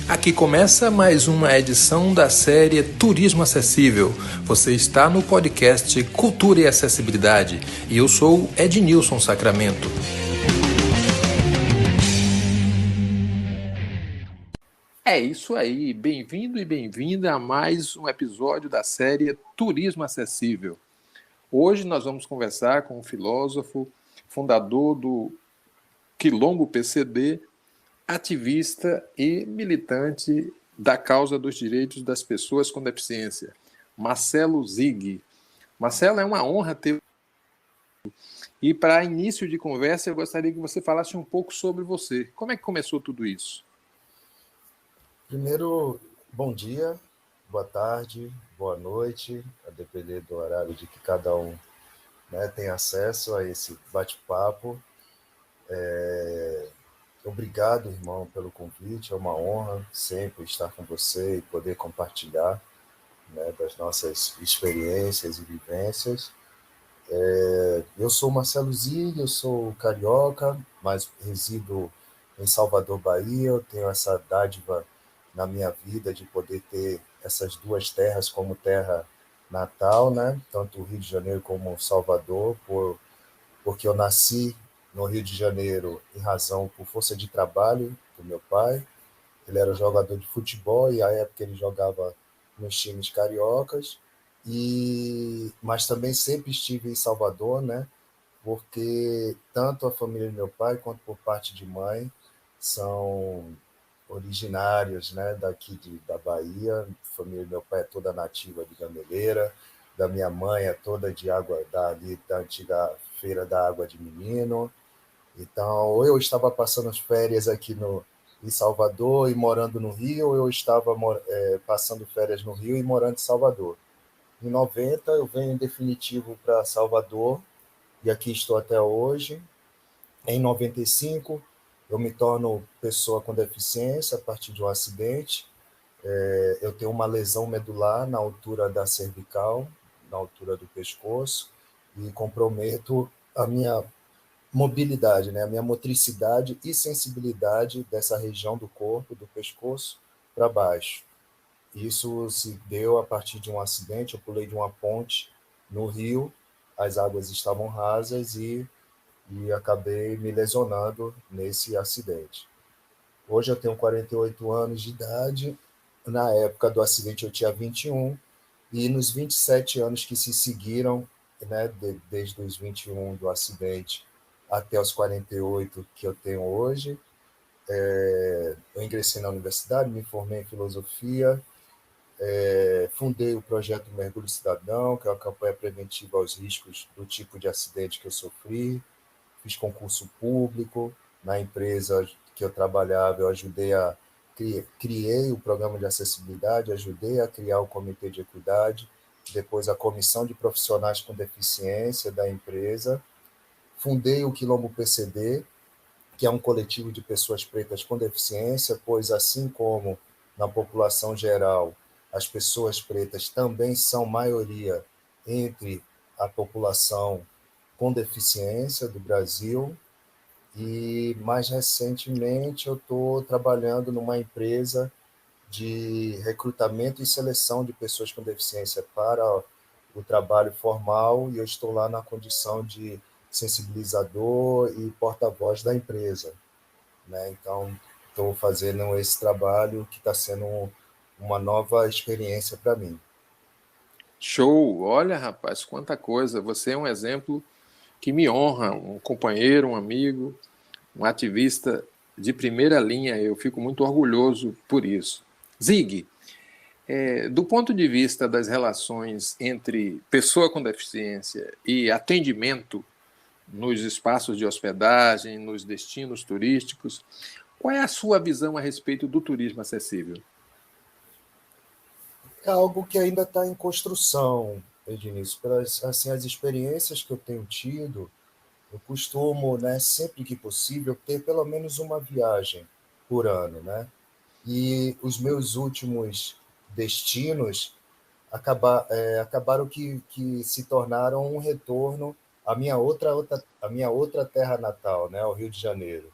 Aqui começa mais uma edição da série Turismo Acessível. Você está no podcast Cultura e Acessibilidade e eu sou Ednilson Sacramento. É isso aí, bem-vindo e bem-vinda a mais um episódio da série Turismo Acessível. Hoje nós vamos conversar com um filósofo, fundador do Quilombo PCD, ativista e militante da causa dos direitos das pessoas com deficiência, Marcelo Zig. Marcelo, é uma honra ter. E para início de conversa, eu gostaria que você falasse um pouco sobre você. Como é que começou tudo isso? Primeiro, bom dia, boa tarde, boa noite, a depender do horário de que cada um, tem acesso a esse bate-papo. Obrigado, irmão, pelo convite. É uma honra sempre estar com você e poder compartilhar, das nossas experiências e vivências. Eu sou Marcelo Zig, eu sou carioca, mas resido em Salvador, Bahia. Eu tenho essa dádiva na minha vida de poder ter essas duas terras como terra natal, né? Tanto o Rio de Janeiro como Salvador, porque eu nasci no Rio de Janeiro em razão por força de trabalho do meu pai. Ele era jogador de futebol e à época ele jogava nos times cariocas. Mas também sempre estive em Salvador, né? Porque tanto a família do meu pai quanto por parte de mãe são originários, né, da Bahia. A família do meu pai é toda nativa de Gameleira, da minha mãe é toda de água da antiga Feira da Água de Menino. Então, ou eu estava passando as férias aqui em Salvador e morando no Rio, ou eu estava passando férias no Rio e morando em Salvador. Em 90, eu venho em definitivo para Salvador, e aqui estou até hoje. Em 95, eu me torno pessoa com deficiência a partir de um acidente. Eu tenho uma lesão medular na altura da cervical, na altura do pescoço, e comprometo a minha mobilidade, né? A minha motricidade e sensibilidade dessa região do corpo, do pescoço para baixo. Isso se deu a partir de um acidente. Eu pulei de uma ponte no rio, as águas estavam rasas e acabei me lesionando nesse acidente. Hoje eu tenho 48 anos de idade. Na época do acidente eu tinha 21, e nos 27 anos que se seguiram, né, desde os 21 do acidente até os 48 que eu tenho hoje, eu ingressei na universidade, me formei em filosofia, fundei o projeto Mergulho Cidadão, que é uma campanha preventiva aos riscos do tipo de acidente que eu sofri. Fiz concurso público na empresa que eu trabalhava. Eu criei o programa de acessibilidade, ajudei a criar o comitê de equidade, depois a comissão de profissionais com deficiência da empresa. Fundei o Quilombo PCD, que é um coletivo de pessoas pretas com deficiência, pois assim como na população geral, as pessoas pretas também são maioria entre a população com deficiência do Brasil. E mais recentemente eu estou trabalhando numa empresa de recrutamento e seleção de pessoas com deficiência para o trabalho formal, e eu estou lá na condição de sensibilizador e porta-voz da empresa, né? Então, estou fazendo esse trabalho que está sendo uma nova experiência para mim. Show! Olha, rapaz, quanta coisa! Você é um exemplo que me honra, um companheiro, um amigo, um ativista de primeira linha. Eu fico muito orgulhoso por isso. Zig, do ponto de vista das relações entre pessoa com deficiência e atendimento nos espaços de hospedagem, nos destinos turísticos, qual é a sua visão a respeito do turismo acessível? É algo que ainda está em construção, Ednilson. Pelas assim, as experiências que eu tenho tido, eu costumo, né, sempre que possível, ter pelo menos uma viagem por ano, né? E os meus últimos destinos acabaram que se tornaram um retorno à minha outra terra natal, né, ao Rio de Janeiro.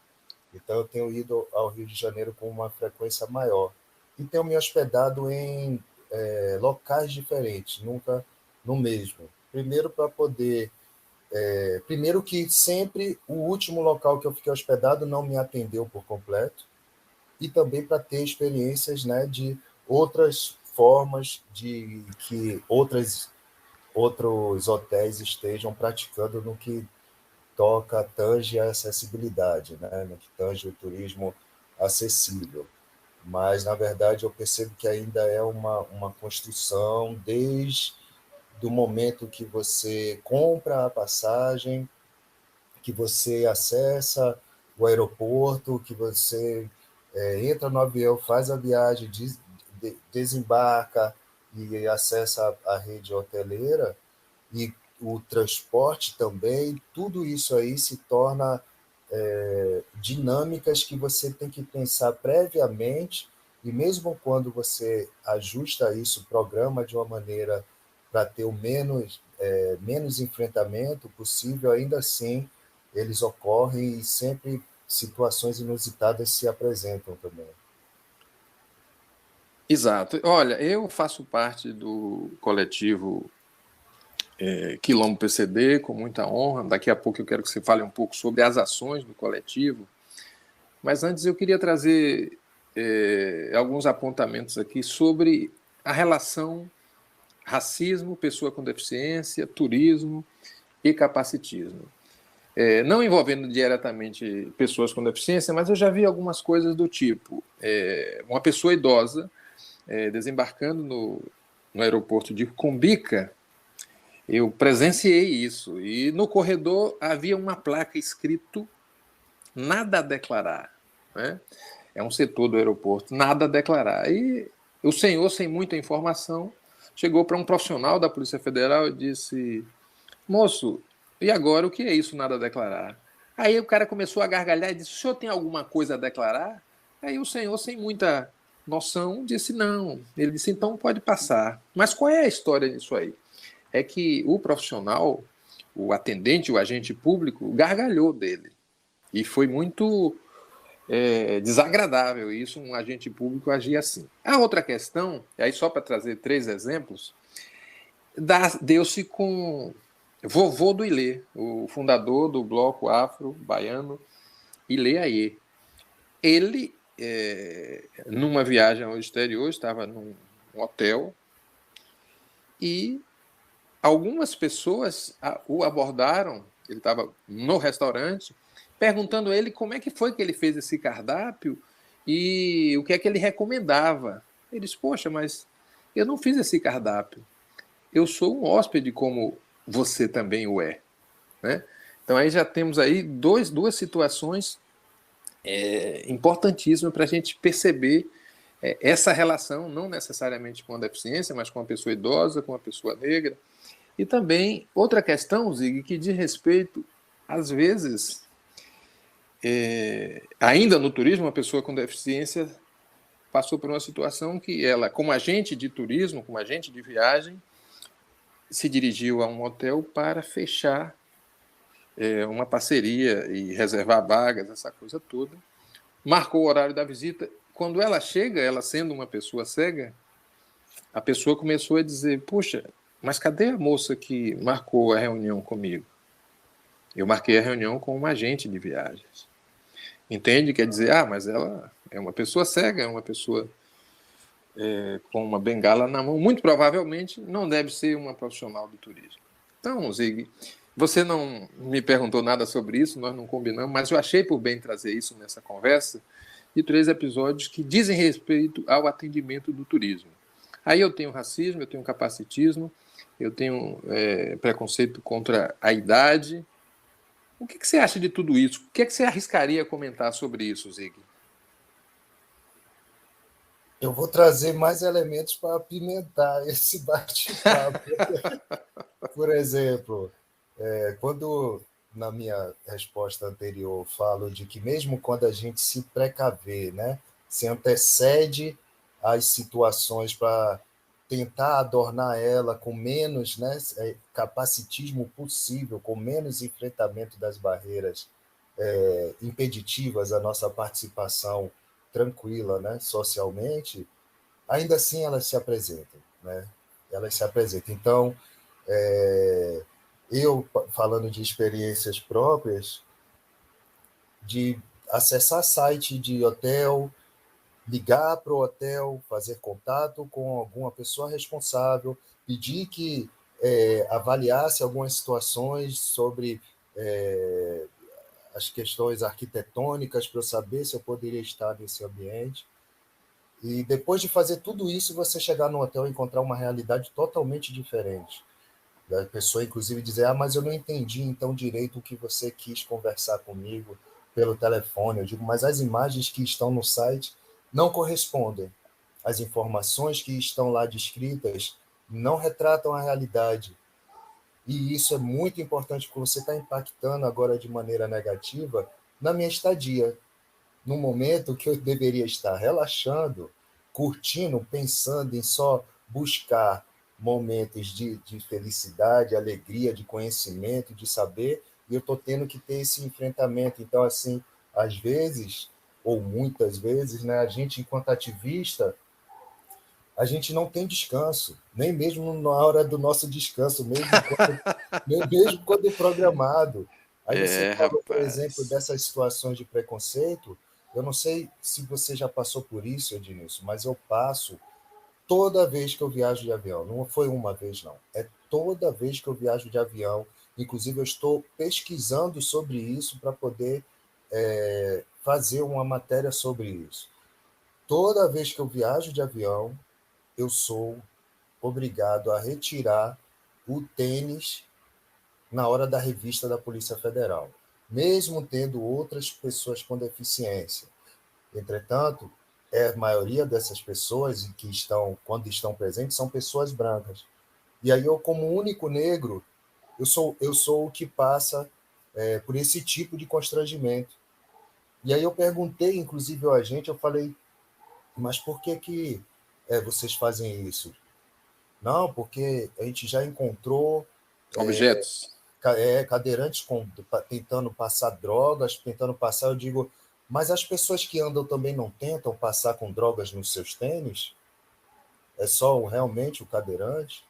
Então eu tenho ido ao Rio de Janeiro com uma frequência maior. e tenho me hospedado em locais diferentes, nunca no mesmo. Primeiro, para poder. Primeiro, que sempre o último local que eu fiquei hospedado não me atendeu por completo, e também para ter experiências, né, de outras formas de que outros hotéis estejam praticando no que tange a acessibilidade, né, no que tange o turismo acessível. Mas, na verdade, eu percebo que ainda é uma construção desde o momento que você compra a passagem, que você acessa o aeroporto, que você entra no avião, faz a viagem, desembarca e acessa a rede hoteleira, e o transporte também, tudo isso aí se torna dinâmicas que você tem que pensar previamente, e mesmo quando você ajusta isso, programa de uma maneira para ter o menos enfrentamento possível, ainda assim eles ocorrem e sempre situações inusitadas se apresentam também. Exato. Olha, eu faço parte do coletivo Quilombo PCD, com muita honra. Daqui a pouco eu quero que você fale um pouco sobre as ações do coletivo. Mas antes eu queria trazer alguns apontamentos aqui sobre a relação racismo, pessoa com deficiência, turismo e capacitismo. Não envolvendo diretamente pessoas com deficiência, mas eu já vi algumas coisas do tipo: uma pessoa idosa desembarcando no aeroporto de Cumbica. Eu presenciei isso, e no corredor havia uma placa escrito nada a declarar, né? É um setor do aeroporto, nada a declarar. E o senhor, sem muita informação, chegou para um profissional da Polícia Federal e disse: moço, e agora o que é isso, nada a declarar? Aí o cara começou a gargalhar e disse: o senhor tem alguma coisa a declarar? Aí o senhor, sem muita noção, disse: não. Ele disse: então pode passar. Mas qual é a história disso aí? É que o profissional, o atendente, o agente público, gargalhou dele. E foi muito desagradável isso, um agente público agir assim. A outra questão, e aí só para trazer 3 exemplos, deu-se com vovô do Ilê, o fundador do bloco afro-baiano Ilê Aie. Ele, numa viagem ao exterior, estava num hotel e algumas pessoas o abordaram, ele estava no restaurante, perguntando a ele como é que foi que ele fez esse cardápio e o que é que ele recomendava. Ele disse: poxa, mas eu não fiz esse cardápio. Eu sou um hóspede como você também o é. Né? Então aí já temos aí duas situações importantíssimas para a gente perceber essa relação, não necessariamente com a deficiência, mas com a pessoa idosa, com a pessoa negra. E também outra questão, Zig, que diz respeito, às vezes, ainda no turismo, uma pessoa com deficiência passou por uma situação que ela, como agente de turismo, como agente de viagem, se dirigiu a um hotel para fechar uma parceria e reservar vagas, essa coisa toda. Marcou o horário da visita. Quando ela chega, ela sendo uma pessoa cega, a pessoa começou a dizer: puxa, mas cadê a moça que marcou a reunião comigo? Eu marquei a reunião com uma agente de viagens. Entende? Quer dizer, mas ela é uma pessoa cega, é uma pessoa com uma bengala na mão. Muito provavelmente não deve ser uma profissional do turismo. Então, Zig, você não me perguntou nada sobre isso, nós não combinamos, mas eu achei por bem trazer isso nessa conversa, de 3 episódios que dizem respeito ao atendimento do turismo. Aí eu tenho racismo, eu tenho capacitismo, eu tenho preconceito contra a idade. O que você acha de tudo isso? O que você arriscaria comentar sobre isso, Zig? Eu vou trazer mais elementos para apimentar esse bate-papo. Por exemplo, quando na minha resposta anterior falo de que mesmo quando a gente se precaver, né, se antecede às situações para tentar adornar ela com menos, né, capacitismo possível, com menos enfrentamento das barreiras impeditivas à nossa participação tranquila, né, socialmente, ainda assim elas se apresentam, né? Elas se apresentam. Então, eu, falando de experiências próprias, de acessar site de hotel, ligar para o hotel, fazer contato com alguma pessoa responsável, pedir que avaliasse algumas situações sobre as questões arquitetônicas para eu saber se eu poderia estar nesse ambiente. E depois de fazer tudo isso, você chegar no hotel e encontrar uma realidade totalmente diferente. Da pessoa, inclusive, dizer, mas eu não entendi então direito o que você quis conversar comigo pelo telefone. Eu digo, mas as imagens que estão no site não correspondem. As informações que estão lá descritas não retratam a realidade. E isso é muito importante, porque você está impactando agora de maneira negativa na minha estadia, num momento que eu deveria estar relaxando, curtindo, pensando em só buscar momentos de felicidade, alegria, de conhecimento, de saber, e eu estou tendo que ter esse enfrentamento. Então, assim, às vezes, ou muitas vezes, né, a gente, enquanto ativista, a gente não tem descanso, nem mesmo na hora do nosso descanso, nem mesmo quando programado. Aí você falou, por exemplo, Rapaz. dessas situações de preconceito. Eu não sei se você já passou por isso, Ednilson, mas eu passo toda vez que eu viajo de avião. Não foi uma vez, não. É toda vez que eu viajo de avião. Inclusive, eu estou pesquisando sobre isso para poder fazer uma matéria sobre isso. Toda vez que eu viajo de avião, eu sou obrigado a retirar o tênis na hora da revista da Polícia Federal, mesmo tendo outras pessoas com deficiência. Entretanto, a maioria dessas pessoas que estão, quando estão presentes, são pessoas brancas. E aí eu, como único negro, eu sou o que passa por esse tipo de constrangimento. E aí eu perguntei, inclusive, ao agente, eu falei, mas por que vocês fazem isso? Não, porque a gente já encontrou Objetos. cadeirantes tentando passar drogas, tentando passar. Eu digo, mas as pessoas que andam também não tentam passar com drogas nos seus tênis? É só realmente o cadeirante?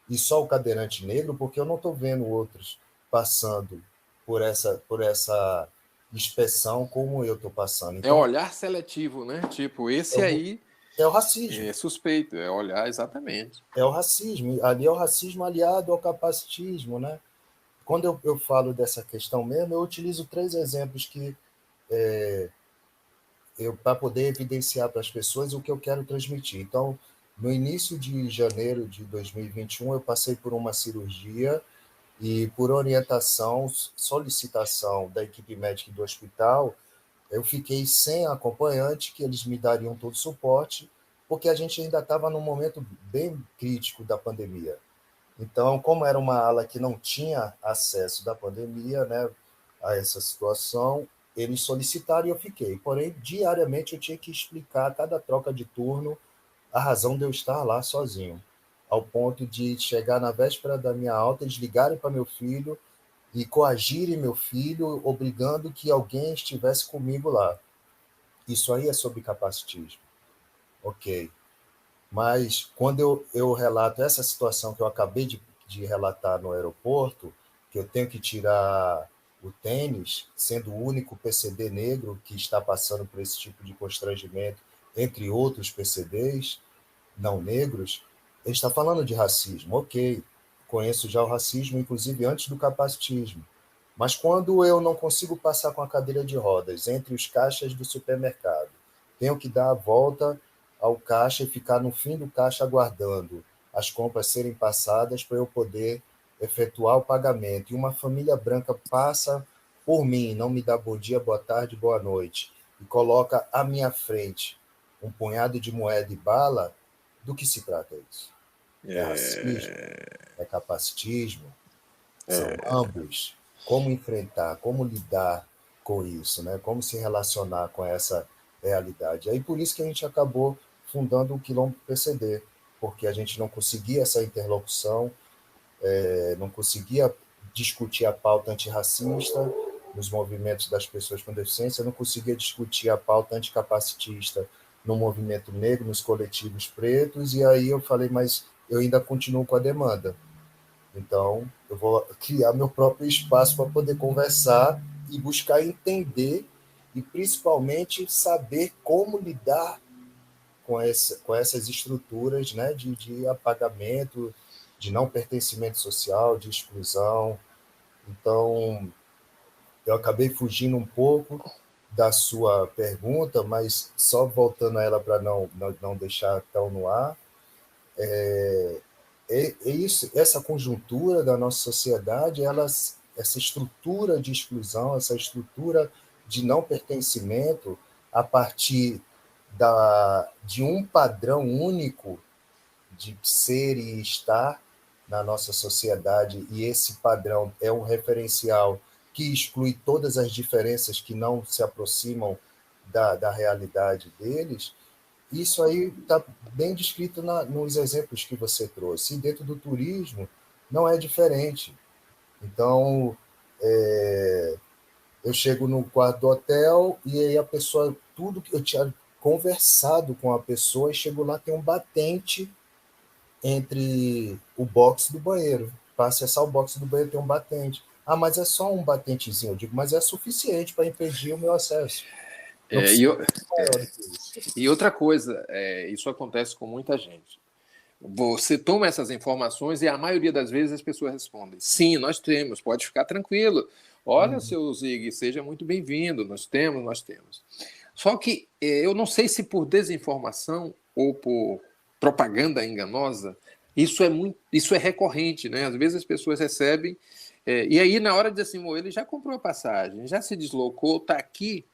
E só o cadeirante negro? Porque eu não estou vendo outros passando por essa inspeção como eu estou passando. É Então, olhar seletivo, né? Tipo, é esse o, aí é o racismo. é suspeito, é olhar exatamente. É o racismo. Ali é o racismo aliado ao capacitismo, né? Quando eu falo dessa questão mesmo, eu utilizo 3 exemplos que para poder evidenciar para as pessoas o que eu quero transmitir. Então, no início de janeiro de 2021, eu passei por uma cirurgia e, por orientação, solicitação da equipe médica do hospital, eu fiquei sem acompanhante, que eles me dariam todo o suporte, porque a gente ainda estava num momento bem crítico da pandemia. Então, como era uma ala que não tinha acesso da pandemia, né, a essa situação, eles solicitaram e eu fiquei. Porém, diariamente eu tinha que explicar a cada troca de turno a razão de eu estar lá sozinho, ao ponto de chegar na véspera da minha alta, eles ligarem para meu filho e coagirem meu filho, obrigando que alguém estivesse comigo lá. Isso aí é sobre capacitismo. Ok. Mas quando eu relato essa situação que eu acabei de relatar no aeroporto, que eu tenho que tirar o tênis, sendo o único PCD negro que está passando por esse tipo de constrangimento, entre outros PCDs não negros, ele está falando de racismo. Ok, conheço já o racismo, inclusive antes do capacitismo. Mas quando eu não consigo passar com a cadeira de rodas entre os caixas do supermercado, tenho que dar a volta ao caixa e ficar no fim do caixa aguardando as compras serem passadas para eu poder efetuar o pagamento. E uma família branca passa por mim, não me dá bom dia, boa tarde, boa noite, e coloca à minha frente um punhado de moeda e bala. Do que se trata isso? É racismo? É capacitismo? São ambos. Como enfrentar, como lidar com isso, né? Como se relacionar com essa realidade. Aí por isso que a gente acabou fundando o Quilombo PCD, porque a gente não conseguia essa interlocução, não conseguia discutir a pauta antirracista nos movimentos das pessoas com deficiência, não conseguia discutir a pauta anticapacitista no movimento negro, nos coletivos pretos, e aí eu falei, mas eu ainda continuo com a demanda. Então, eu vou criar meu próprio espaço para poder conversar e buscar entender e, principalmente, saber como lidar com essas estruturas, né, de apagamento, de não pertencimento social, de exclusão. Então, eu acabei fugindo um pouco da sua pergunta, mas só voltando a ela para não deixar tão no ar, é isso, essa conjuntura da nossa sociedade, essa estrutura de exclusão, essa estrutura de não pertencimento, a partir de um padrão único de ser e estar na nossa sociedade, e esse padrão é um referencial que exclui todas as diferenças que não se aproximam da realidade deles. Isso aí está bem descrito nos exemplos que você trouxe. E dentro do turismo não é diferente. Então, eu chego no quarto do hotel e aí a pessoa, tudo que eu tinha conversado com a pessoa, e chego lá, tem um batente entre o box do banheiro. Para acessar o box do banheiro tem um batente. Ah, mas é só um batentezinho. Eu digo, mas é suficiente para impedir o meu acesso. Não É, e, precisa eu- maior do que isso. e outra coisa, isso acontece com muita gente. Você toma essas informações e a maioria das vezes as pessoas respondem: sim, nós temos, pode ficar tranquilo. Olha, seu Zig, seja muito bem-vindo, nós temos, nós temos. Só que eu não sei se por desinformação ou por propaganda enganosa, isso é recorrente, né? Às vezes as pessoas recebem, e aí na hora de assim, ele já comprou a passagem, já se deslocou, está aqui,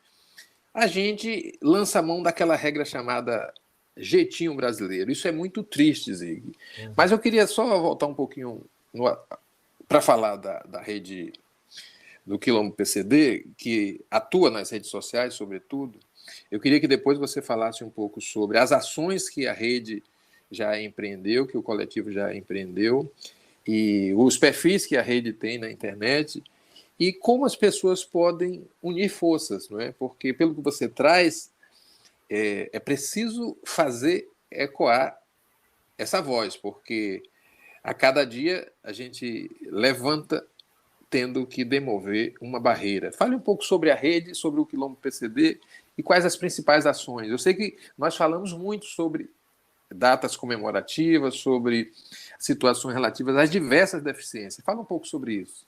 a gente lança a mão daquela regra chamada jeitinho brasileiro. Isso é muito triste, Zig. Mas eu queria só voltar um pouquinho para falar da rede do Quilombo PCD, que atua nas redes sociais, sobretudo. Eu queria que depois você falasse um pouco sobre as ações que a rede já empreendeu, que o coletivo já empreendeu, e os perfis que a rede tem na internet, e como as pessoas podem unir forças, não é? Porque, pelo que você traz, é preciso fazer ecoar essa voz, porque a cada dia a gente levanta tendo que demover uma barreira. Fale um pouco sobre a rede, sobre o Quilombo PCD e quais as principais ações. Eu sei que nós falamos muito sobre datas comemorativas, sobre situações relativas às diversas deficiências. Fala um pouco sobre isso.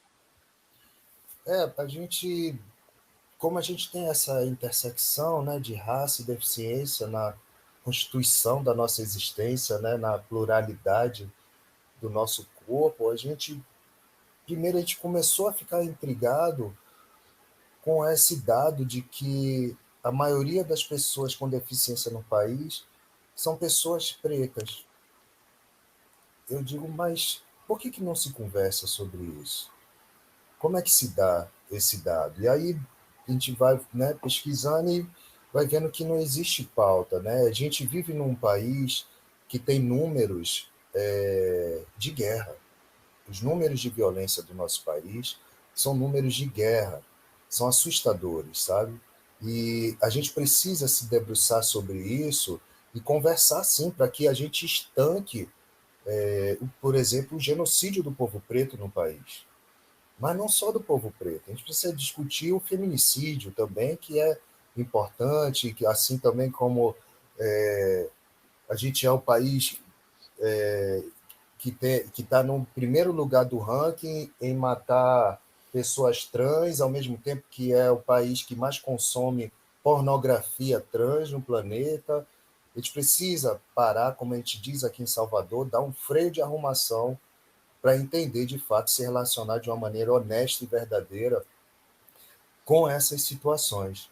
A gente, como a gente tem essa intersecção, né, de raça e deficiência na constituição da nossa existência, né, na pluralidade do nosso corpo, primeiro a gente começou a ficar intrigado com esse dado de que a maioria das pessoas com deficiência no país são pessoas pretas. Eu digo, mas por que não se conversa sobre isso? Como é que se dá esse dado? E aí a gente vai, né, pesquisando e vai vendo que não existe pauta. Né? A gente vive num país que tem números de guerra. Os números de violência do nosso país são números de guerra, são assustadores, sabe? E a gente precisa se debruçar sobre isso e conversar, sim, para que a gente estanque, por exemplo, o genocídio do povo preto no país. Mas não só do povo preto, a gente precisa discutir o feminicídio também, que é importante, que assim também como a gente é o país que está no primeiro lugar do ranking em matar pessoas trans, ao mesmo tempo que é o país que mais consome pornografia trans no planeta. A gente precisa parar, como a gente diz aqui em Salvador, dar um freio de arrumação para entender, de fato, se relacionar de uma maneira honesta e verdadeira com essas situações.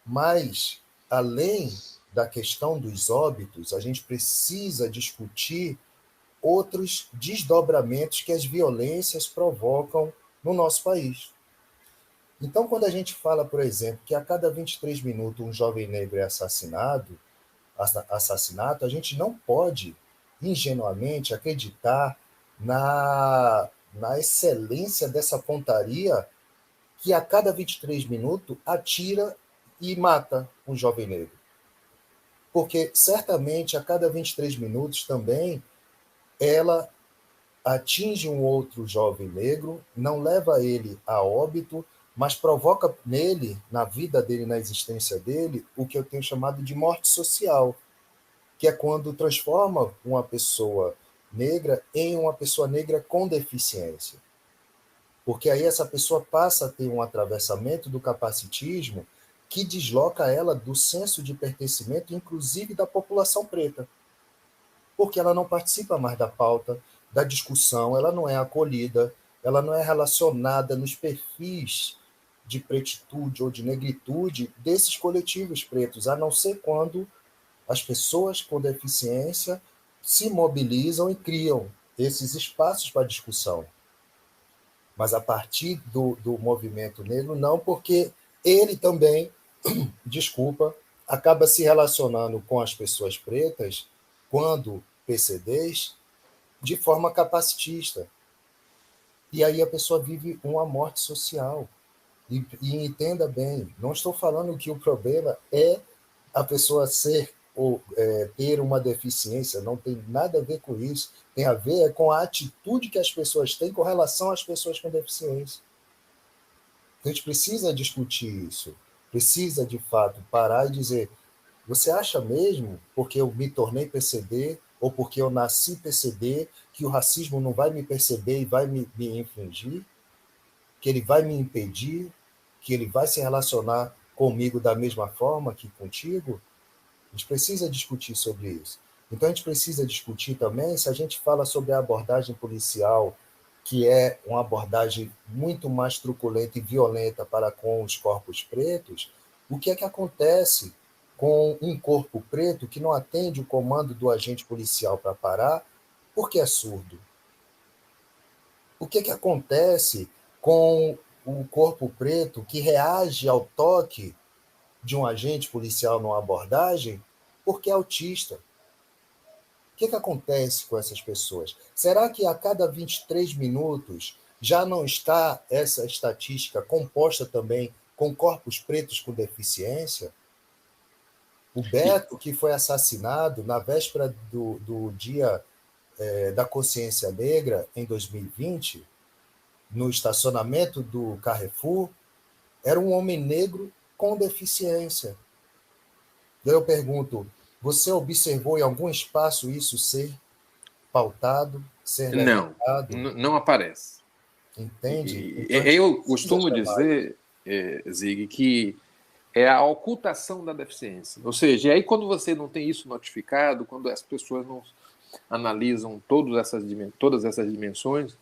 Mas, além da questão dos óbitos, a gente precisa discutir outros desdobramentos que as violências provocam no nosso país. Então, quando a gente fala, por exemplo, que a cada 23 minutos um jovem negro é assassinato, a gente não pode ingenuamente acreditar na excelência dessa pontaria que a cada 23 minutos atira e mata um jovem negro. Porque certamente a cada 23 minutos também ela atinge um outro jovem negro, não leva ele a óbito, mas provoca nele, na vida dele, na existência dele, o que eu tenho chamado de morte social, que é quando transforma uma pessoa negra em uma pessoa negra com deficiência. Porque aí essa pessoa passa a ter um atravessamento do capacitismo que desloca ela do senso de pertencimento, inclusive da população preta, porque ela não participa mais da pauta, da discussão, ela não é acolhida, ela não é relacionada nos perfis de pretitude ou de negritude desses coletivos pretos, a não ser quando as pessoas com deficiência se mobilizam e criam esses espaços para discussão. Mas a partir do movimento negro, não, porque ele também, desculpa, acaba se relacionando com as pessoas pretas, quando PCDs, de forma capacitista. E aí a pessoa vive uma morte social. E entenda bem, não estou falando que o problema é a pessoa ser ou ter uma deficiência, não tem nada a ver com isso. Tem a ver com a atitude que as pessoas têm com relação às pessoas com deficiência. A gente precisa discutir isso. Precisa, de fato, parar e dizer: você acha mesmo, porque eu me tornei PCD, ou porque eu nasci PCD, que o racismo não vai me perceber e vai me infringir? Que ele vai me impedir? Que ele vai se relacionar comigo da mesma forma que contigo? A gente precisa discutir sobre isso. Então, a gente precisa discutir também, se a gente fala sobre a abordagem policial, que é uma abordagem muito mais truculenta e violenta para com os corpos pretos, o que é que acontece com um corpo preto que não atende o comando do agente policial para parar, porque é surdo? O que é que acontece com o corpo preto que reage ao toque de um agente policial numa abordagem porque é autista? O que acontece com essas pessoas? Será que a cada 23 minutos já não está essa estatística composta também com corpos pretos com deficiência? O Beto, que foi assassinado na véspera do Dia da Consciência Negra, em 2020, no estacionamento do Carrefour, era um homem negro com deficiência. Daí eu pergunto: você observou em algum espaço isso ser pautado, ser Não, levantado? não aparece. Entende? E, Então a gente eu precisa costumo chamar. dizer, Zig, que é a ocultação da deficiência. Ou seja, e aí quando você não tem isso notificado, quando as pessoas não analisam todas essas dimensões,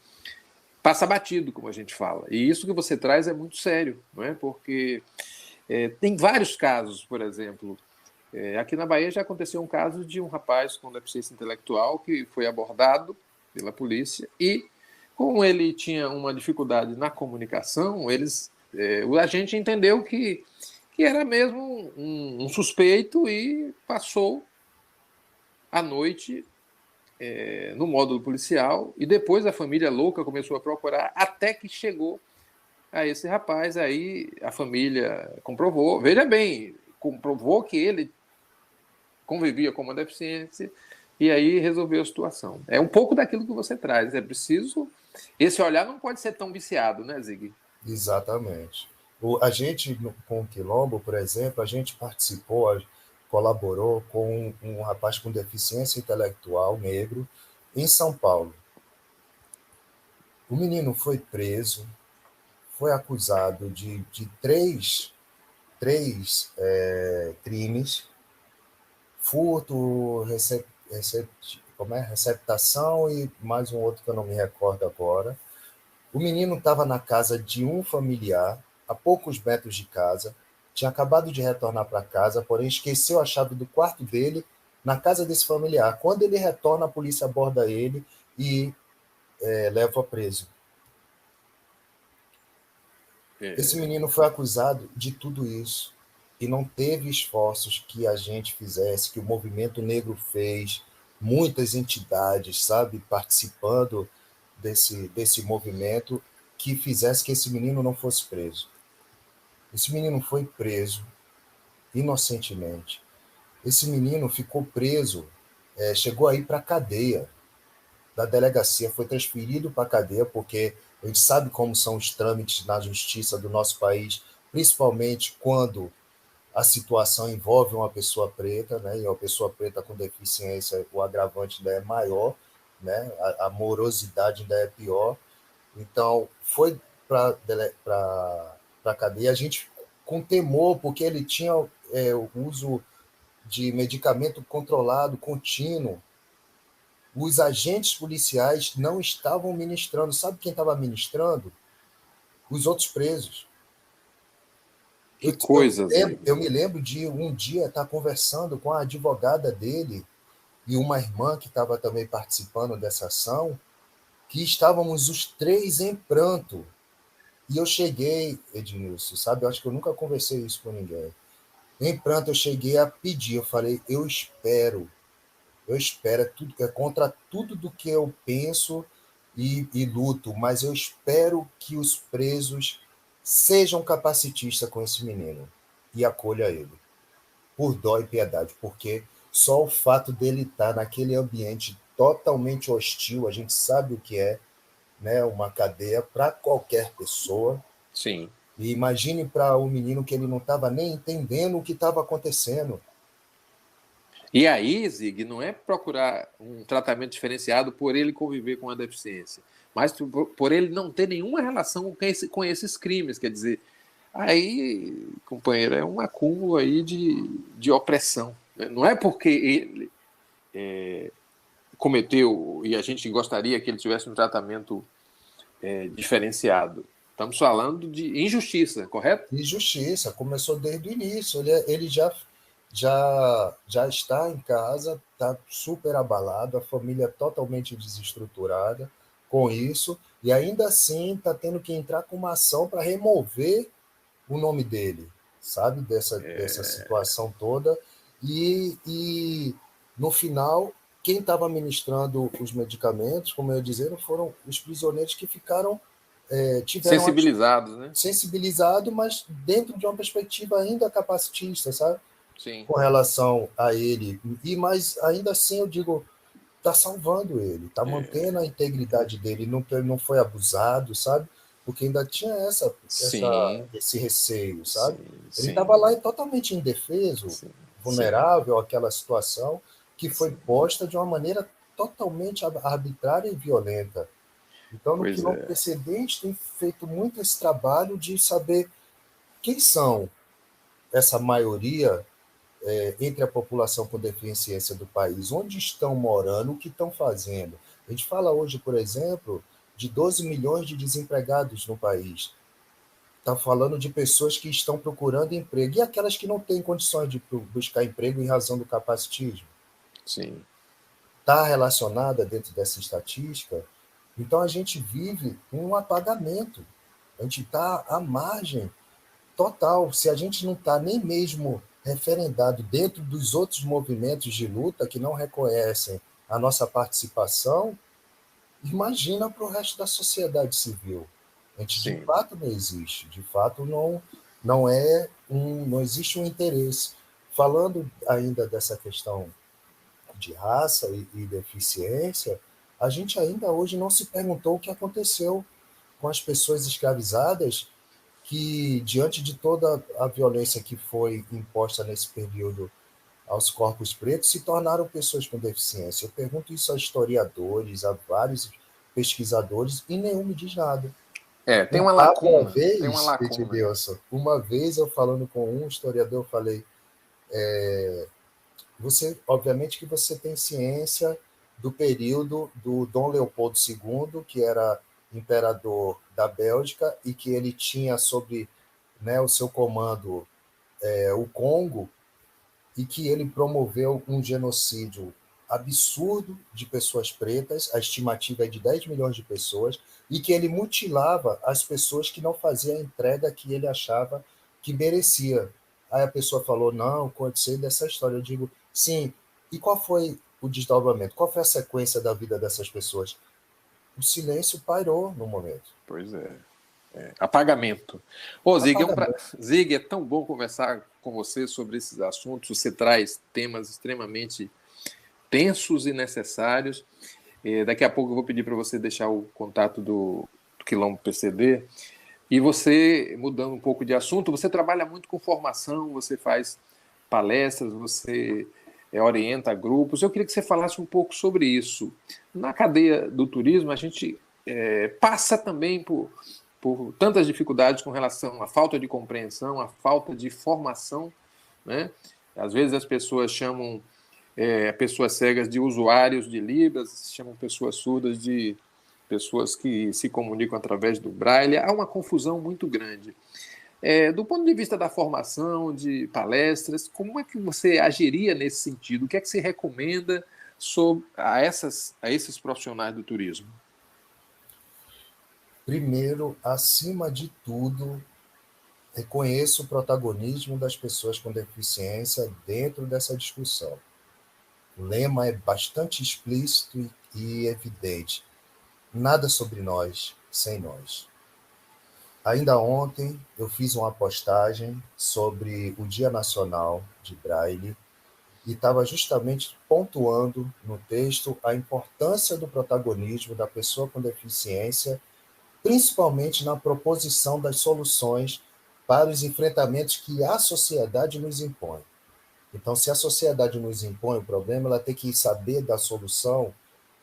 passa batido, como a gente fala. E isso que você traz é muito sério, não é? Porque tem vários casos, por exemplo, aqui na Bahia já aconteceu um caso de um rapaz com deficiência intelectual que foi abordado pela polícia e, como ele tinha uma dificuldade na comunicação, o agente entendeu que era mesmo um suspeito e passou a noite no módulo policial e depois a família louca começou a procurar até que chegou a esse rapaz. Aí a família comprovou, veja bem, comprovou que ele convivia com uma deficiência e aí resolveu a situação. É um pouco daquilo que você traz. É preciso. Esse olhar não pode ser tão viciado, né, Zig? Exatamente. A gente, com o Quilombo, por exemplo, a gente participou, colaborou com um rapaz com deficiência intelectual negro em São Paulo. O menino foi preso, foi acusado de três crimes: furto, receptação e mais um outro que eu não me recordo agora. O menino estava na casa de um familiar, a poucos metros de casa, tinha acabado de retornar para casa, porém esqueceu a chave do quarto dele na casa desse familiar. Quando ele retorna, a polícia aborda ele e leva preso. Esse menino foi acusado de tudo isso e não teve esforços que a gente fizesse, que o movimento negro fez, muitas entidades, sabe, participando desse movimento, que fizesse que esse menino não fosse preso. Esse menino foi preso inocentemente. Esse menino ficou preso, chegou a ir para a cadeia da delegacia, foi transferido para a cadeia, porque a gente sabe como são os trâmites na justiça do nosso país, principalmente quando a situação envolve uma pessoa preta, né? E uma pessoa preta com deficiência, o agravante ainda é maior, né? A morosidade ainda é pior. Então, foi para a cadeia, a gente com temor, porque ele tinha o uso de medicamento controlado, contínuo. Os agentes policiais não estavam ministrando. Sabe quem estava ministrando? Os outros presos. Que coisa, Eu Zig. me lembro de um dia estar conversando com a advogada dele e uma irmã que estava também participando dessa ação, que estávamos os três em pranto. E eu cheguei, Ednilson, sabe? Eu acho que eu nunca conversei isso com ninguém. Em pranto, eu cheguei a pedir, eu falei, eu espero, é contra tudo do que eu penso e luto, mas eu espero que os presos sejam capacitistas com esse menino e acolha ele, por dó e piedade, porque só o fato dele estar naquele ambiente totalmente hostil, a gente sabe o que é, né, uma cadeia para qualquer pessoa. Sim. E imagine para o menino que ele não estava nem entendendo o que estava acontecendo. E aí, Zig, não é procurar um tratamento diferenciado por ele conviver com a deficiência, mas por ele não ter nenhuma relação com esses crimes. Quer dizer, aí, companheiro, é um acúmulo aí de opressão. Não é porque ele cometeu e a gente gostaria que ele tivesse um tratamento diferenciado. Estamos falando de injustiça, correto? Injustiça, começou desde o início. Ele já está em casa, está super abalado, a família totalmente desestruturada com isso, e ainda assim está tendo que entrar com uma ação para remover o nome dele, sabe, dessa situação toda. E no final, quem estava ministrando os medicamentos, como eu ia dizendo, foram os prisioneiros que tiveram Sensibilizados, né? sensibilizado, mas dentro de uma perspectiva ainda capacitista, sabe? Sim. Com relação a ele. Mas ainda assim eu digo, está salvando ele, está mantendo a integridade dele, não foi abusado, sabe? Porque ainda tinha Sim, esse receio, sabe? sim, Ele estava sim, lá totalmente indefeso, sim, sim, vulnerável àquela situação que foi sim. posta de uma maneira totalmente arbitrária e violenta. Então, no que Pois não é. precedente, tem feito muito esse trabalho de saber quem são essa maioria entre a população com deficiência do país, onde estão morando, o que estão fazendo. A gente fala hoje, por exemplo, de 12 milhões de desempregados no país. Está falando de pessoas que estão procurando emprego. E aquelas que não têm condições de buscar emprego em razão do capacitismo? Sim. Está relacionada dentro dessa estatística? Então a gente vive um apagamento. A gente está à margem total. Se a gente não está nem mesmo referendado dentro dos outros movimentos de luta que não reconhecem a nossa participação, imagina para o resto da sociedade civil. A gente de Sim. fato não existe, de fato não existe um interesse. Falando ainda dessa questão de raça e deficiência, a gente ainda hoje não se perguntou o que aconteceu com as pessoas escravizadas que, diante de toda a violência que foi imposta nesse período aos corpos pretos, se tornaram pessoas com deficiência. Eu pergunto isso a historiadores, a vários pesquisadores, e nenhum me diz nada. Tem uma lacuna, tem uma Vez, lacuna. Edilson, uma vez eu falando com um historiador, eu falei, você, obviamente que você tem ciência do período do Dom Leopoldo II, que era imperador da Bélgica e que ele tinha sobre, né, o seu comando o Congo, e que ele promoveu um genocídio absurdo de pessoas pretas, a estimativa é de 10 milhões de pessoas, e que ele mutilava as pessoas que não faziam a entrega que ele achava que merecia. Aí a pessoa falou, não, aconteceu dessa história. Eu digo, sim, e qual foi o desdobramento? Qual foi a sequência da vida dessas pessoas? O silêncio pairou no momento. Pois é. apagamento. Ô, Zig, Apagamento. Zig, é tão bom conversar com você sobre esses assuntos. Você traz temas extremamente tensos e necessários. Daqui a pouco eu vou pedir para você deixar o contato do Quilombo PCD. E você, mudando um pouco de assunto, você trabalha muito com formação, você faz palestras, você orienta grupos. Eu queria que você falasse um pouco sobre isso. Na cadeia do turismo, a gente passa também por tantas dificuldades com relação à falta de compreensão, à falta de formação, né? Às vezes as pessoas chamam pessoas cegas de usuários de Libras, chamam pessoas surdas de pessoas que se comunicam através do Braille. Há uma confusão muito grande. Do ponto de vista da formação, de palestras, como é que você agiria nesse sentido? O que é que você recomenda a esses profissionais do turismo? Primeiro, acima de tudo, reconheço o protagonismo das pessoas com deficiência dentro dessa discussão. O lema é bastante explícito e evidente. Nada sobre nós sem nós. Ainda ontem eu fiz uma postagem sobre o Dia Nacional de Braille e estava justamente pontuando no texto a importância do protagonismo da pessoa com deficiência, principalmente na proposição das soluções para os enfrentamentos que a sociedade nos impõe. Então, se a sociedade nos impõe o problema, ela tem que saber da solução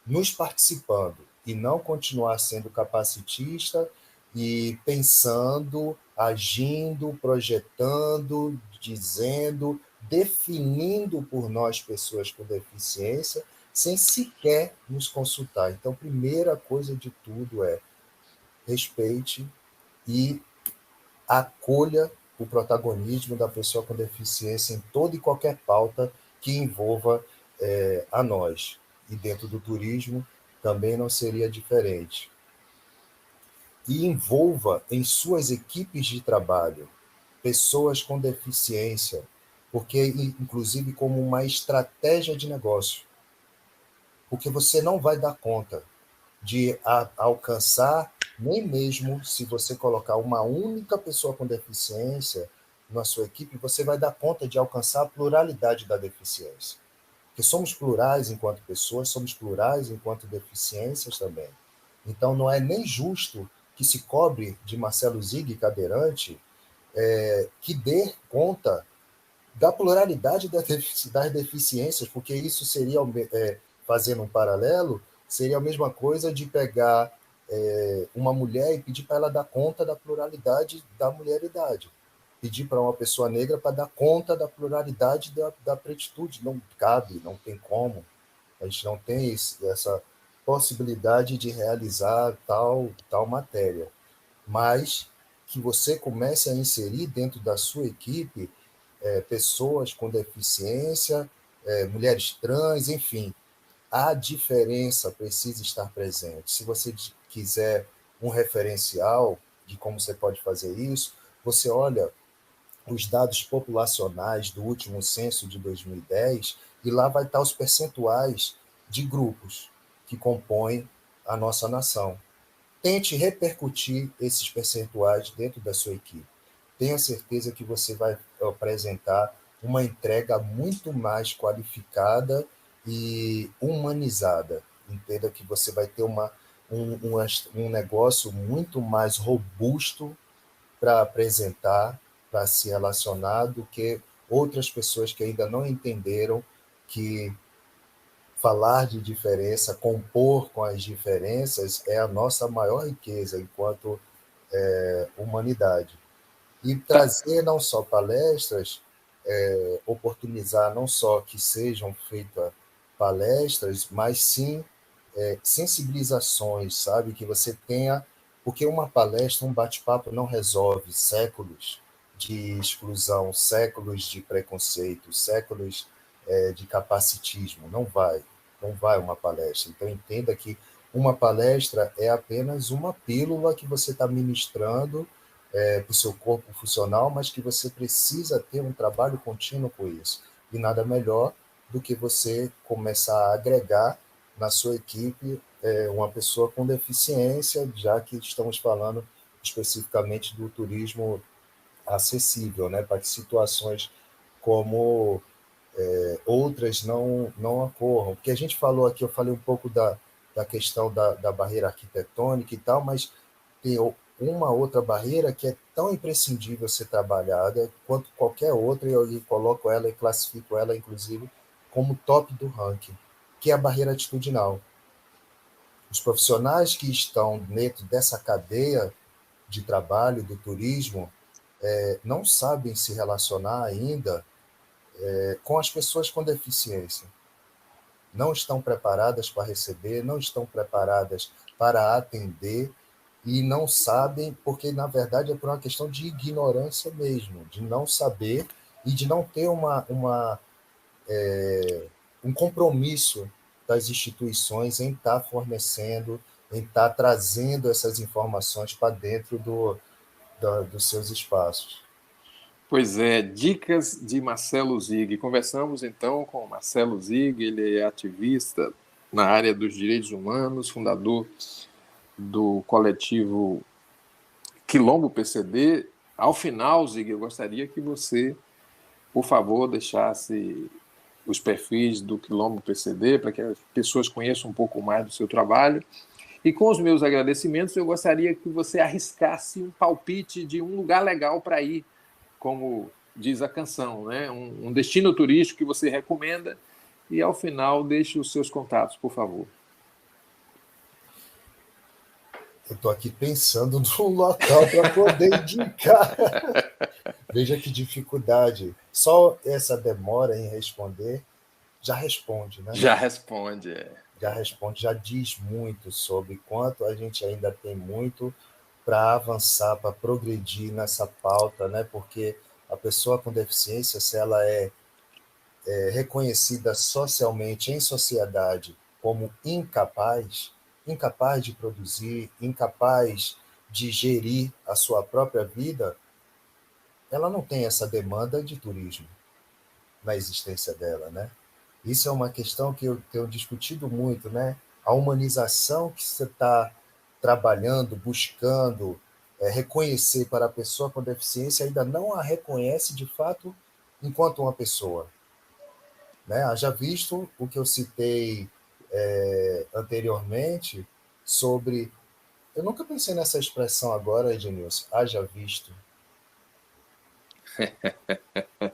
nos participando e não continuar sendo capacitista e pensando, agindo, projetando, dizendo, definindo por nós, pessoas com deficiência, sem sequer nos consultar. Então, primeira coisa de tudo é respeite e acolha o protagonismo da pessoa com deficiência em toda e qualquer pauta que envolva a nós. E dentro do turismo também não seria diferente. E envolva em suas equipes de trabalho pessoas com deficiência, porque inclusive como uma estratégia de negócio, porque você não vai dar conta de alcançar, nem mesmo se você colocar uma única pessoa com deficiência na sua equipe, você vai dar conta de alcançar a pluralidade da deficiência. Porque somos plurais enquanto pessoas, somos plurais enquanto deficiências também. Então, não é nem justo que se cobre de Marcelo Zig, cadeirante, que dê conta da pluralidade das deficiências, porque isso seria, fazendo um paralelo, seria a mesma coisa de pegar uma mulher e pedir para ela dar conta da pluralidade da mulheridade. Pedir para uma pessoa negra para dar conta da pluralidade da pretitude. Não cabe, não tem como. A gente não tem essa possibilidade de realizar tal matéria. Mas que você comece a inserir dentro da sua equipe pessoas com deficiência, mulheres trans, enfim, a diferença precisa estar presente. Se você quiser um referencial de como você pode fazer isso, você olha os dados populacionais do último censo de 2010 e lá vai estar os percentuais de grupos que compõem a nossa nação. Tente repercutir esses percentuais dentro da sua equipe. Tenha certeza que você vai apresentar uma entrega muito mais qualificada e humanizada. Entenda que você vai ter um negócio muito mais robusto para apresentar, para se relacionar, do que outras pessoas que ainda não entenderam que falar de diferença, compor com as diferenças é a nossa maior riqueza enquanto humanidade. E Tá. trazer não só palestras, oportunizar não só que sejam feitas palestras, mas sim sensibilizações, sabe? Que você tenha, porque uma palestra, um bate-papo não resolve séculos de exclusão, séculos de preconceito, séculos de capacitismo. Não vai uma palestra. Então entenda que uma palestra é apenas uma pílula que você está ministrando para o seu corpo funcional, mas que você precisa ter um trabalho contínuo com isso. E nada melhor do que você começar a agregar na sua equipe uma pessoa com deficiência, já que estamos falando especificamente do turismo acessível, né, para que situações como outras não ocorram. Porque a gente falou aqui, eu falei um pouco da questão da barreira arquitetônica e tal, mas tem uma outra barreira que é tão imprescindível ser trabalhada quanto qualquer outra, e eu coloco ela e classifico ela, inclusive, como top do ranking, que é a barreira atitudinal. Os profissionais que estão dentro dessa cadeia de trabalho do turismo não sabem se relacionar ainda com as pessoas com deficiência. Não estão preparadas para receber, não estão preparadas para atender e não sabem, porque na verdade é por uma questão de ignorância mesmo, de não saber e de não ter um compromisso das instituições em estar fornecendo, em estar trazendo essas informações para dentro dos seus espaços. Pois é, dicas de Marcelo Zig. Conversamos então com o Marcelo Zig, ele é ativista na área dos direitos humanos, fundador do coletivo Quilombo PCD. Ao final, Zig, eu gostaria que você, por favor, deixasse os perfis do Quilombo PCD para que as pessoas conheçam um pouco mais do seu trabalho. E com os meus agradecimentos, eu gostaria que você arriscasse um palpite de um lugar legal para ir, como diz a canção, né? Um destino turístico que você recomenda, e ao final deixe os seus contatos, por favor. Eu estou aqui pensando num local para poder indicar. Veja que dificuldade. Só essa demora em responder já responde, né? Já responde. Já responde, já diz muito sobre quanto a gente ainda tem muito para avançar, para progredir nessa pauta, né? Porque a pessoa com deficiência, se ela é reconhecida socialmente em sociedade como incapaz de produzir, incapaz de gerir a sua própria vida, ela não tem essa demanda de turismo na existência dela, né? Isso é uma questão que eu tenho discutido muito, né? A humanização que você está trabalhando, buscando reconhecer para a pessoa com deficiência, ainda não a reconhece de fato enquanto uma pessoa, né? Haja visto o que eu citei anteriormente sobre... Eu nunca pensei nessa expressão agora, Ednilson, haja visto.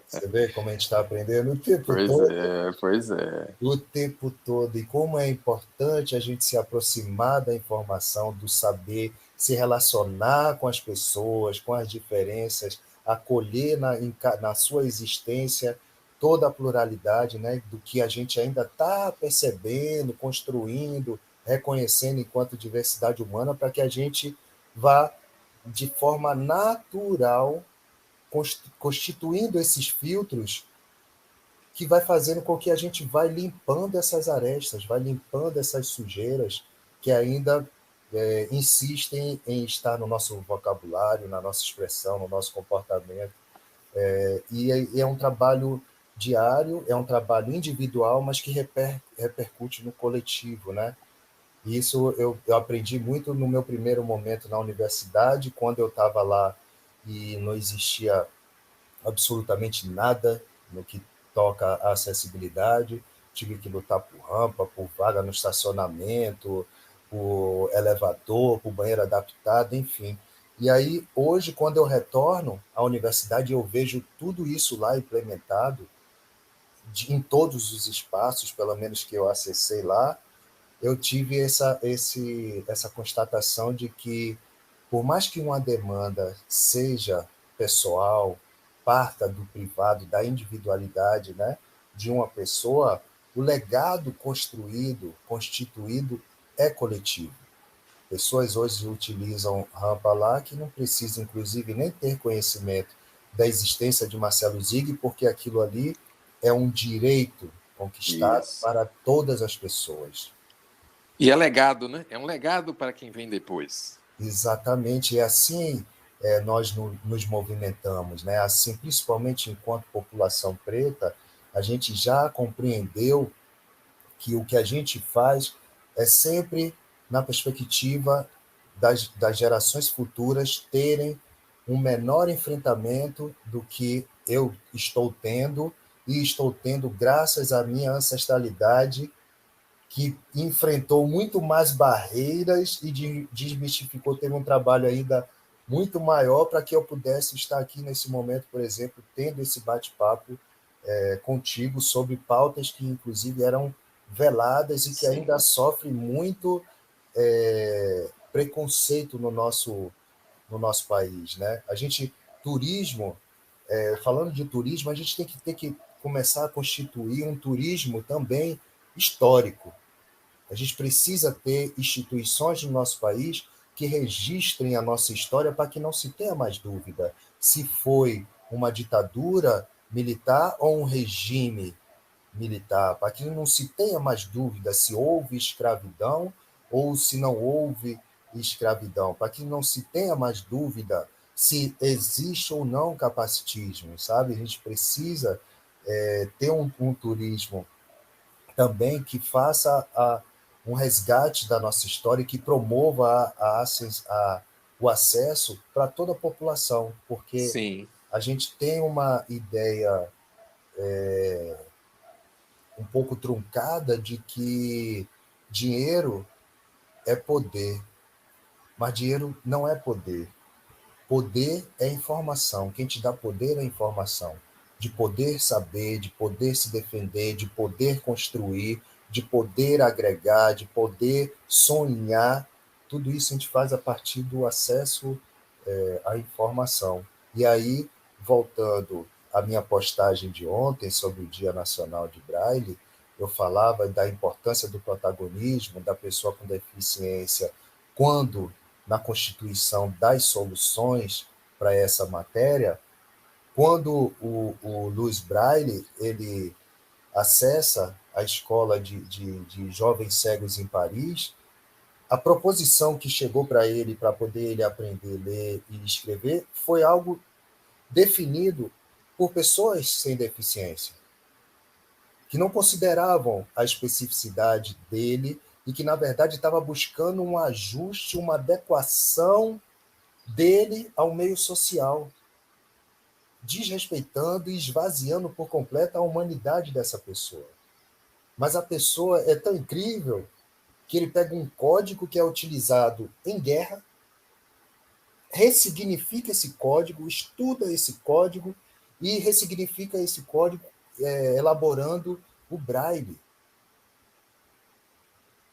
Você vê como a gente está aprendendo o tempo Pois todo? é, pois é. O tempo todo, e como é importante a gente se aproximar da informação, do saber, se relacionar com as pessoas, com as diferenças, acolher na sua existência toda a pluralidade, né, do que a gente ainda está percebendo, construindo, reconhecendo enquanto diversidade humana, para que a gente vá, de forma natural, constituindo esses filtros que vai fazendo com que a gente vai limpando essas arestas, vai limpando essas sujeiras que ainda insistem em estar no nosso vocabulário, na nossa expressão, no nosso comportamento. E é um trabalho diário, é um trabalho individual, mas que repercute no coletivo, né? E isso eu aprendi muito no meu primeiro momento na universidade, quando eu estava lá e não existia absolutamente nada no que toca à acessibilidade. Tive que lutar por rampa, por vaga no estacionamento, por elevador, por banheiro adaptado, enfim. E aí, hoje, quando eu retorno à universidade, eu vejo tudo isso lá implementado em todos os espaços, pelo menos que eu acessei lá. Eu tive essa constatação de que, por mais que uma demanda seja pessoal, parta do privado, da individualidade, né, de uma pessoa, o legado construído, constituído, é coletivo. Pessoas hoje utilizam rampa lá que não precisam, inclusive, nem ter conhecimento da existência de Marcelo Zig, porque aquilo ali é um direito conquistado Isso. para todas as pessoas. E é legado, né? É um legado para quem vem depois. Exatamente, é assim nós nos movimentamos, né? Assim, principalmente enquanto população preta, a gente já compreendeu que o que a gente faz é sempre na perspectiva das gerações futuras terem um menor enfrentamento do que eu estou tendo, e estou tendo graças à minha ancestralidade, que enfrentou muito mais barreiras e desmistificou, teve um trabalho ainda muito maior para que eu pudesse estar aqui nesse momento, por exemplo, tendo esse bate-papo contigo sobre pautas que, inclusive, eram veladas e que Sim. ainda sofrem muito preconceito no nosso país, né? Turismo, falando de turismo, a gente tem que começar a constituir um turismo também histórico. A gente precisa ter instituições no nosso país que registrem a nossa história para que não se tenha mais dúvida se foi uma ditadura militar ou um regime militar, para que não se tenha mais dúvida se houve escravidão ou se não houve escravidão, para que não se tenha mais dúvida se existe ou não capacitismo, sabe? A gente precisa ter um turismo também que faça um resgate da nossa história e que promova o acesso para toda a população, porque Sim. a gente tem uma ideia um pouco truncada de que dinheiro é poder, mas dinheiro não é poder. Poder é informação. Quem te dá poder é informação. De poder saber, de poder se defender, de poder construir, de poder agregar, de poder sonhar. Tudo isso a gente faz a partir do acesso à informação. E aí, voltando à minha postagem de ontem sobre o Dia Nacional de Braille, eu falava da importância do protagonismo da pessoa com deficiência quando na constituição das soluções para essa matéria, quando o Louis Braille ele acessa a escola de jovens cegos em Paris, a proposição que chegou para ele para poder ele aprender a ler e escrever foi algo definido por pessoas sem deficiência, que não consideravam a especificidade dele e que, na verdade, estava buscando um ajuste, uma adequação dele ao meio social, desrespeitando e esvaziando por completo a humanidade dessa pessoa. Mas a pessoa é tão incrível que ele pega um código que é utilizado em guerra, ressignifica esse código, estuda esse código e ressignifica esse código elaborando o Braille.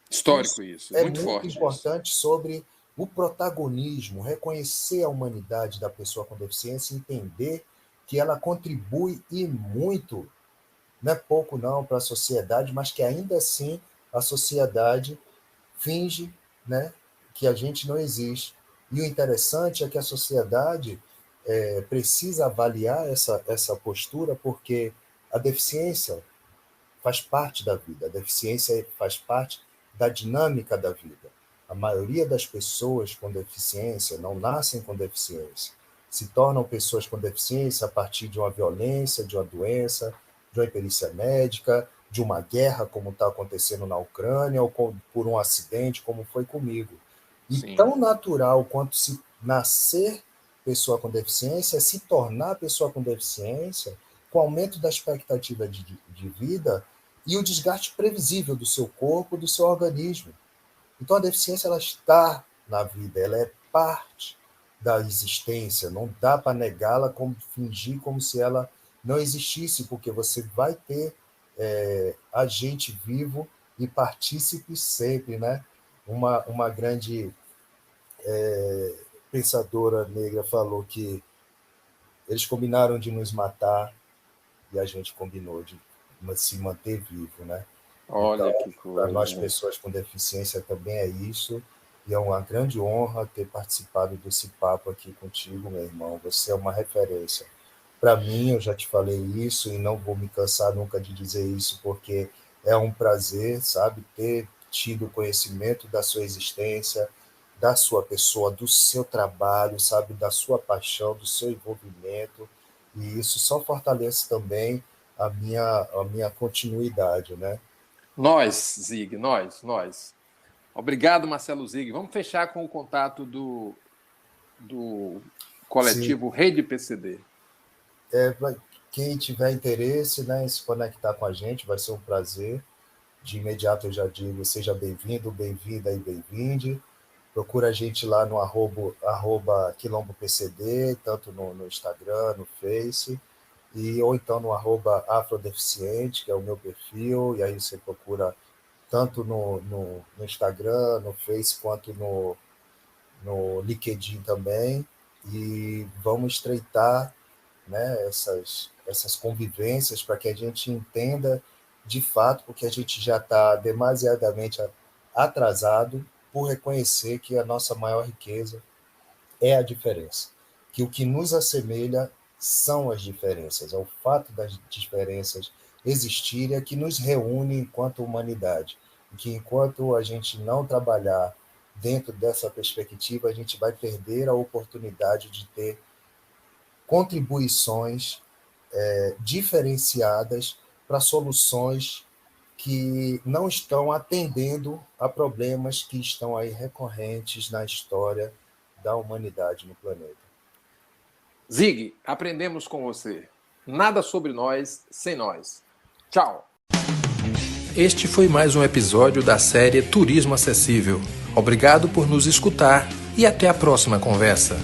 Histórico Isso isso, é muito muito forte isso. importante sobre o protagonismo, reconhecer a humanidade da pessoa com deficiência e entender que ela contribui e muito, não é pouco não, para a sociedade, mas que ainda assim a sociedade finge, né, que a gente não existe. E o interessante é que a sociedade precisa avaliar essa postura, porque a deficiência faz parte da vida, a deficiência faz parte da dinâmica da vida. A maioria das pessoas com deficiência não nascem com deficiência, se tornam pessoas com deficiência a partir de uma violência, de uma doença, de uma imperícia médica, de uma guerra, como está acontecendo na Ucrânia, ou por um acidente, como foi comigo. E Sim. tão natural quanto se nascer pessoa com deficiência, se tornar pessoa com deficiência, com o aumento da expectativa de vida e o desgaste previsível do seu corpo, do seu organismo. Então a deficiência ela está na vida, ela é parte da existência, não dá para negá-la, como fingir como se ela não existisse, porque você vai ter agente vivo e partícipe sempre, né? Uma grande pensadora negra falou que eles combinaram de nos matar e a gente combinou de se manter vivo, né? Então, Olha que para nós, coisa. pessoas com deficiência, também é isso. E é uma grande honra ter participado desse papo aqui contigo, meu irmão. Você é uma referência. Para mim, eu já te falei isso e não vou me cansar nunca de dizer isso, porque é um prazer, sabe, ter tido conhecimento da sua existência, da sua pessoa, do seu trabalho, sabe, da sua paixão, do seu envolvimento. E isso só fortalece também a minha continuidade, né? Nós, Zig, nós. Obrigado, Marcelo Zig. Vamos fechar com o contato do coletivo Sim. Rede PCD. Quem tiver interesse, né, em se conectar com a gente, vai ser um prazer. De imediato eu já digo, seja bem-vindo, bem-vinda e bem-vinde. Procura a gente lá no arroba @quilombopcd, tanto no Instagram, no Face, ou então no arroba afrodeficiente, que é o meu perfil, e aí você procura tanto no Instagram, no Face, quanto no LinkedIn também, e vamos estreitar, né, essas convivências para que a gente entenda de fato, porque a gente já está demasiadamente atrasado por reconhecer que a nossa maior riqueza é a diferença, que o que nos assemelha são as diferenças, é o fato das diferenças existirem é que nos reúne enquanto humanidade, e que enquanto a gente não trabalhar dentro dessa perspectiva, a gente vai perder a oportunidade de ter contribuições diferenciadas para soluções que não estão atendendo a problemas que estão aí recorrentes na história da humanidade no planeta. Zig, aprendemos com você. Nada sobre nós sem nós. Tchau. Este foi mais um episódio da série Turismo Acessível. Obrigado por nos escutar e até a próxima conversa.